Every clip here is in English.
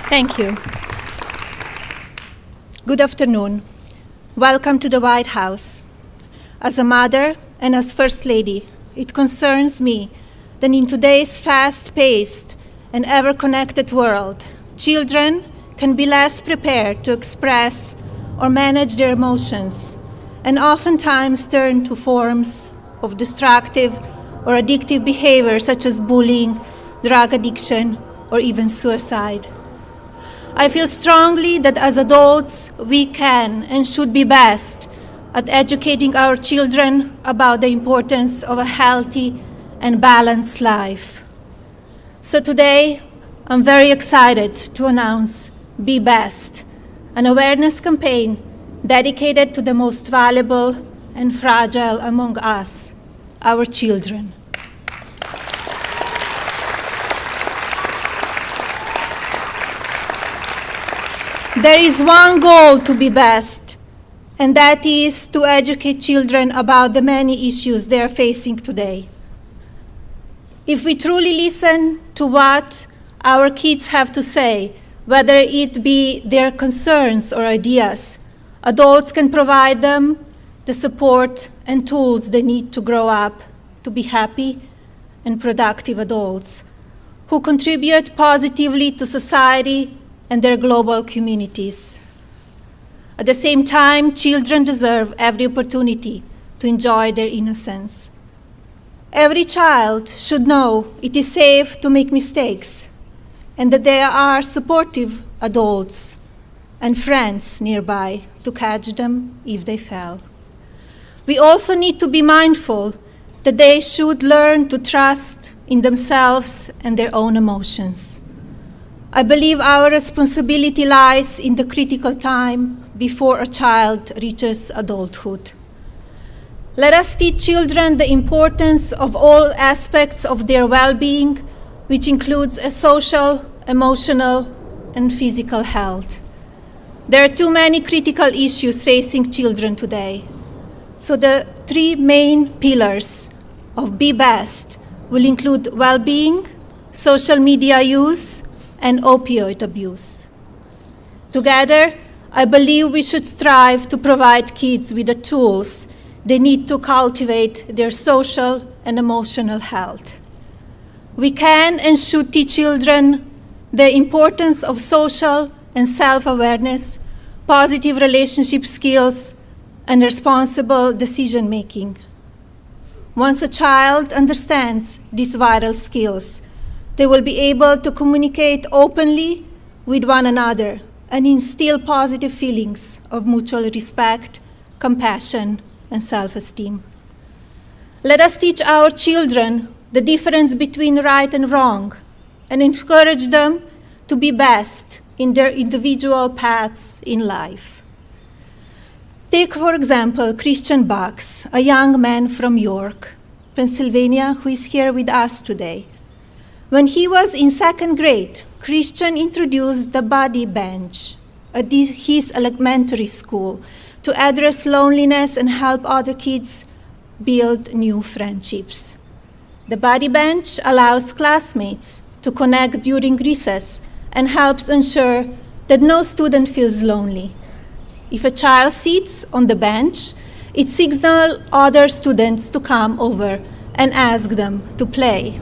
Thank you. Good afternoon. Welcome to the White House. As a mother and as First Lady, it concerns me that in today's fast-paced and ever-connected world, children can be less prepared to express or manage their emotions, and oftentimes turn to forms of destructive or addictive behavior such as bullying, drug addiction, or even suicide. I feel strongly that as adults, we can and should be best at educating our children about the importance of a healthy and balanced life. So today, I'm very excited to announce Be Best, an awareness campaign dedicated to the most valuable and fragile among us, our children. There is one goal to be best, and that is to educate children about the many issues they are facing today. If we truly listen to what our kids have to say, whether it be their concerns or ideas, adults can provide them the support and tools they need to grow up to be happy and productive adults who contribute positively to society and their global communities. At the same time, children deserve every opportunity to enjoy their innocence. Every child should know it is safe to make mistakes and that there are supportive adults and friends nearby to catch them if they fail. We also need to be mindful that they should learn to trust in themselves and their own emotions. I believe our responsibility lies in the critical time before a child reaches adulthood. Let us teach children the importance of all aspects of their well-being, which includes a social, emotional, and physical health. There are too many critical issues facing children today. So the three main pillars of Be Best will include well-being, social media use, and opioid abuse. Together, I believe we should strive to provide kids with the tools they need to cultivate their social and emotional health. We can and should teach children the importance of social and self-awareness, positive relationship skills, and responsible decision-making. Once a child understands these vital skills, they will be able to communicate openly with one another and instill positive feelings of mutual respect, compassion, and self-esteem. Let us teach our children the difference between right and wrong and encourage them to be best in their individual paths in life. Take, for example, Christian Bucks, a young man from York, Pennsylvania, who is here with us today. When he was in second grade, Christian introduced the buddy bench at his elementary school to address loneliness and help other kids build new friendships. The buddy bench allows classmates to connect during recess and helps ensure that no student feels lonely. If a child sits on the bench, it signals other students to come over and ask them to play.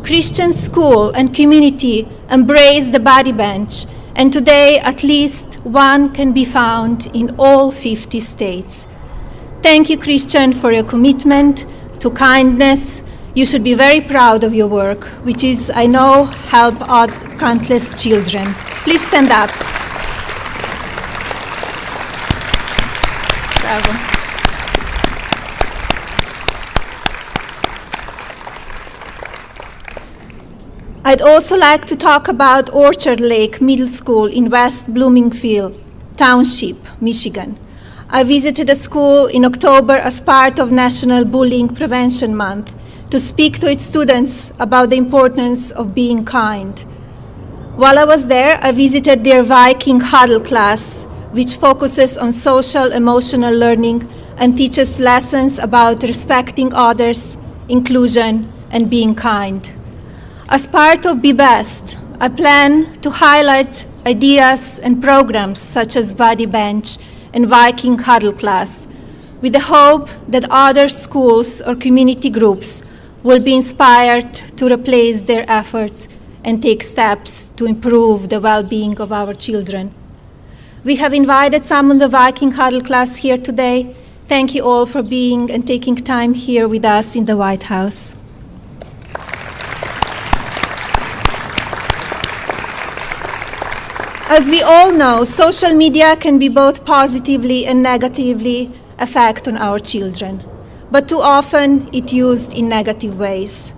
Christian school and community embrace the buddy bench, and today at least one can be found in all 50 states. Thank you, Christian, for your commitment to kindness. You should be very proud of your work, which is, I know, help countless children. Please stand up. Bravo. I'd also like to talk about Orchard Lake Middle School in West Bloomingfield Township, Michigan. I visited the school in October as part of National Bullying Prevention Month to speak to its students about the importance of being kind. While I was there, I visited their Viking Huddle class, which focuses on social emotional learning and teaches lessons about respecting others, inclusion, and being kind. As part of Be Best, I plan to highlight ideas and programs such as Body Bench and Viking Huddle Class, with the hope that other schools or community groups will be inspired to replace their efforts and take steps to improve the well-being of our children. We have invited some of the Viking Huddle Class here today. Thank you all for being and taking time here with us in the White House. As we all know, social media can be both positively and negatively affect on our children, but too often it's used in negative ways.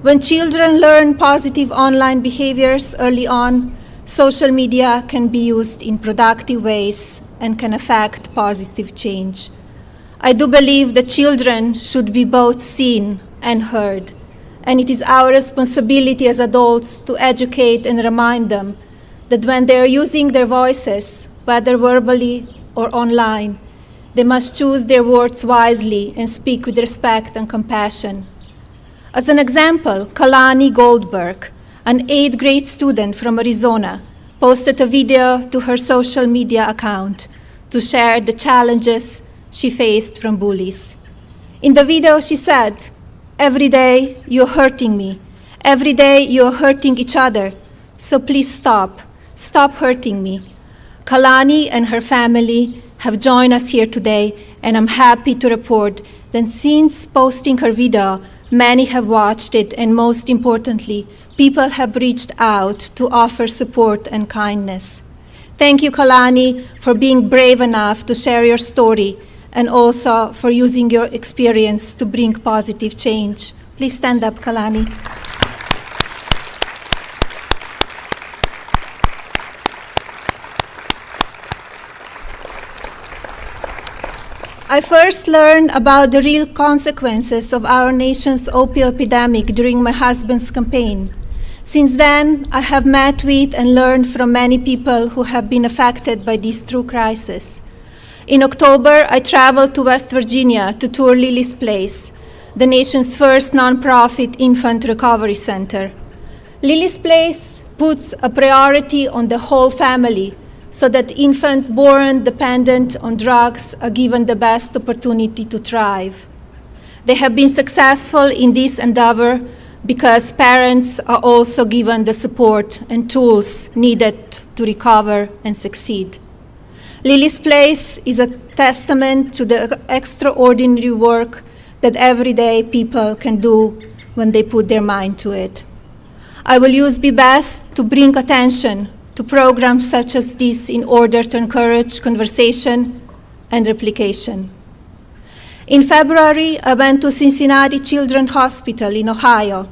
When children learn positive online behaviors early on, social media can be used in productive ways and can affect positive change. I do believe that children should be both seen and heard, and it is our responsibility as adults to educate and remind them that when they are using their voices, whether verbally or online, they must choose their words wisely and speak with respect and compassion. As an example, Kalani Goldberg, an 8th grade student from Arizona, posted a video to her social media account to share the challenges she faced from bullies. In the video, she said, "Every day you're hurting me. Every day you're hurting each other. So please stop. Stop hurting me." Kalani and her family have joined us here today, and I'm happy to report that since posting her video, many have watched it, and most importantly, people have reached out to offer support and kindness. Thank you, Kalani, for being brave enough to share your story and also for using your experience to bring positive change. Please stand up, Kalani. I first learned about the real consequences of our nation's opioid epidemic during my husband's campaign. Since then, I have met with and learned from many people who have been affected by this true crisis. In October, I traveled to West Virginia to tour Lily's Place, the nation's first nonprofit infant recovery center. Lily's Place puts a priority on the whole family, so that infants born dependent on drugs are given the best opportunity to thrive. They have been successful in this endeavor because parents are also given the support and tools needed to recover and succeed. Lily's Place is a testament to the extraordinary work that everyday people can do when they put their mind to it. I will use Be Best to bring attention to programs such as this in order to encourage conversation and replication. In February, I went to Cincinnati Children's Hospital in Ohio,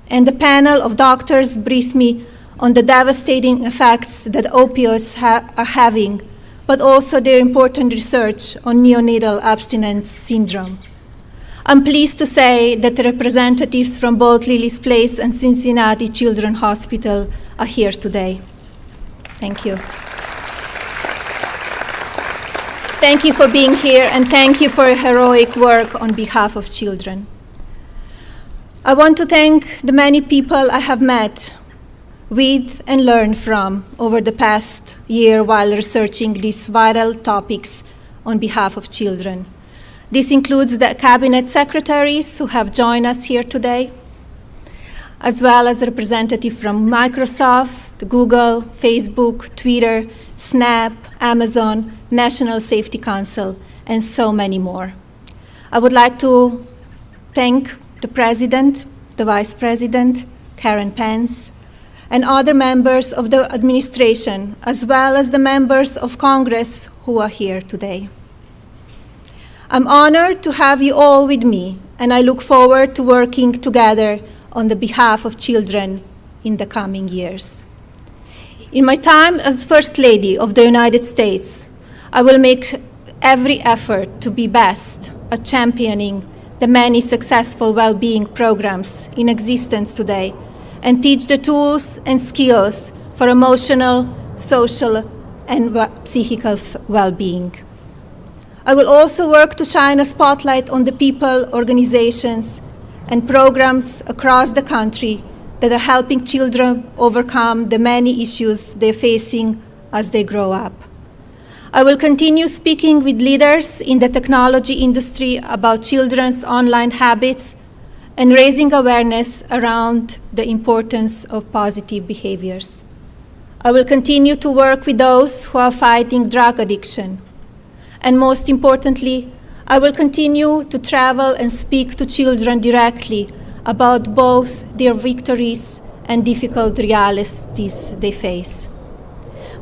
and a panel of doctors briefed me on the devastating effects that opioids are having, but also their important research on neonatal abstinence syndrome. I'm pleased to say that the representatives from both Lily's Place and Cincinnati Children's Hospital are here today. Thank you. Thank you for being here, and thank you for your heroic work on behalf of children. I want to thank the many people I have met with and learned from over the past year while researching these vital topics on behalf of children. This includes the cabinet secretaries who have joined us here today, as well as representatives from Microsoft, Google, Facebook, Twitter, Snap, Amazon, National Safety Council, and so many more. I would like to thank the President, the Vice President, Karen Pence, and other members of the administration, as well as the members of Congress who are here today. I'm honored to have you all with me, and I look forward to working together on the behalf of children in the coming years. In my time as First Lady of the United States, I will make every effort to be best at championing the many successful well-being programs in existence today and teach the tools and skills for emotional, social, and psychical well-being. I will also work to shine a spotlight on the people, organizations, and programs across the country that are helping children overcome the many issues they're facing as they grow up. I will continue speaking with leaders in the technology industry about children's online habits and raising awareness around the importance of positive behaviors. I will continue to work with those who are fighting drug addiction. And most importantly, I will continue to travel and speak to children directly about both their victories and difficult realities they face.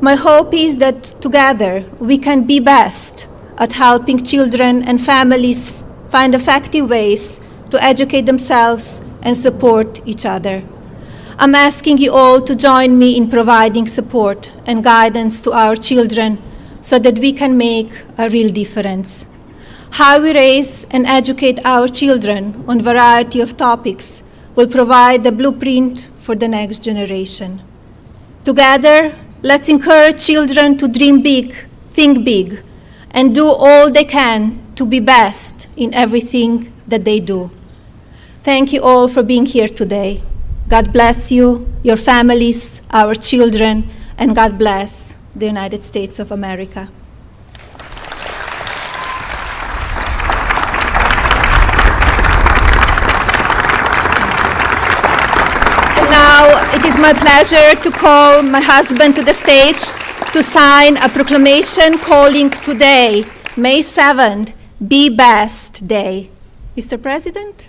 My hope is that together we can be best at helping children and families find effective ways to educate themselves and support each other. I'm asking you all to join me in providing support and guidance to our children so that we can make a real difference. How we raise and educate our children on a variety of topics will provide the blueprint for the next generation. Together, let's encourage children to dream big, think big, and do all they can to be best in everything that they do. Thank you all for being here today. God bless you, your families, our children, and God bless the United States of America. Now, it is my pleasure to call my husband to the stage to sign a proclamation calling today, May 7th, Be Best Day. Mr. President?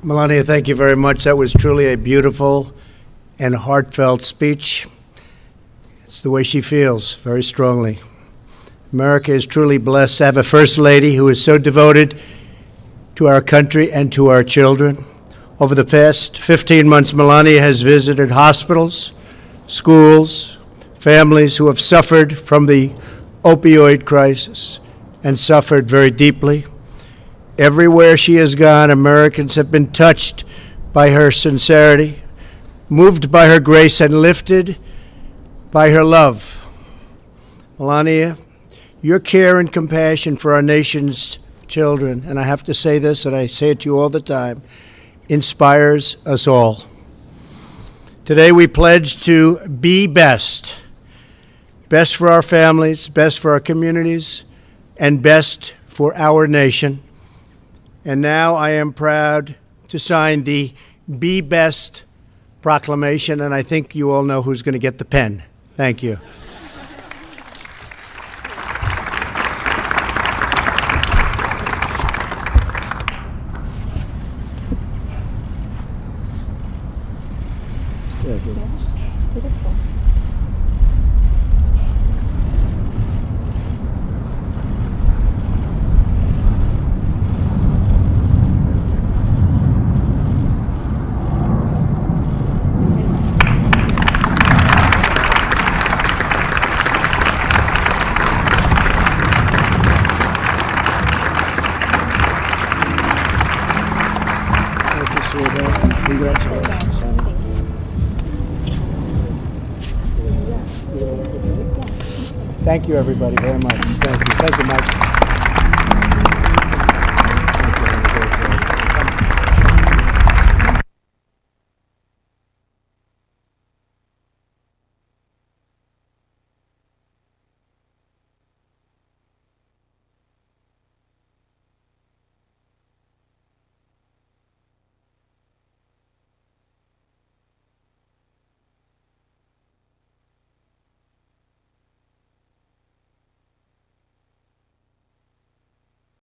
Melania, thank you very much. That was truly a beautiful and heartfelt speech. It's the way she feels, very strongly. America is truly blessed to have a First Lady who is so devoted to our country and to our children. Over the past 15 months, Melania has visited hospitals, schools, families who have suffered from the opioid crisis and suffered very deeply. Everywhere she has gone, Americans have been touched by her sincerity, moved by her grace, and lifted by her love. Melania, your care and compassion for our nation's children, and I have to say this, and I say it to you all the time, inspires us all. Today we pledge to be best. Best for our families, best for our communities, and best for our nation. And now I am proud to sign the Be Best proclamation, and I think you all know who's going to get the pen. Thank you. Thank you, everybody, very much. Thank you. Thank you, Mike.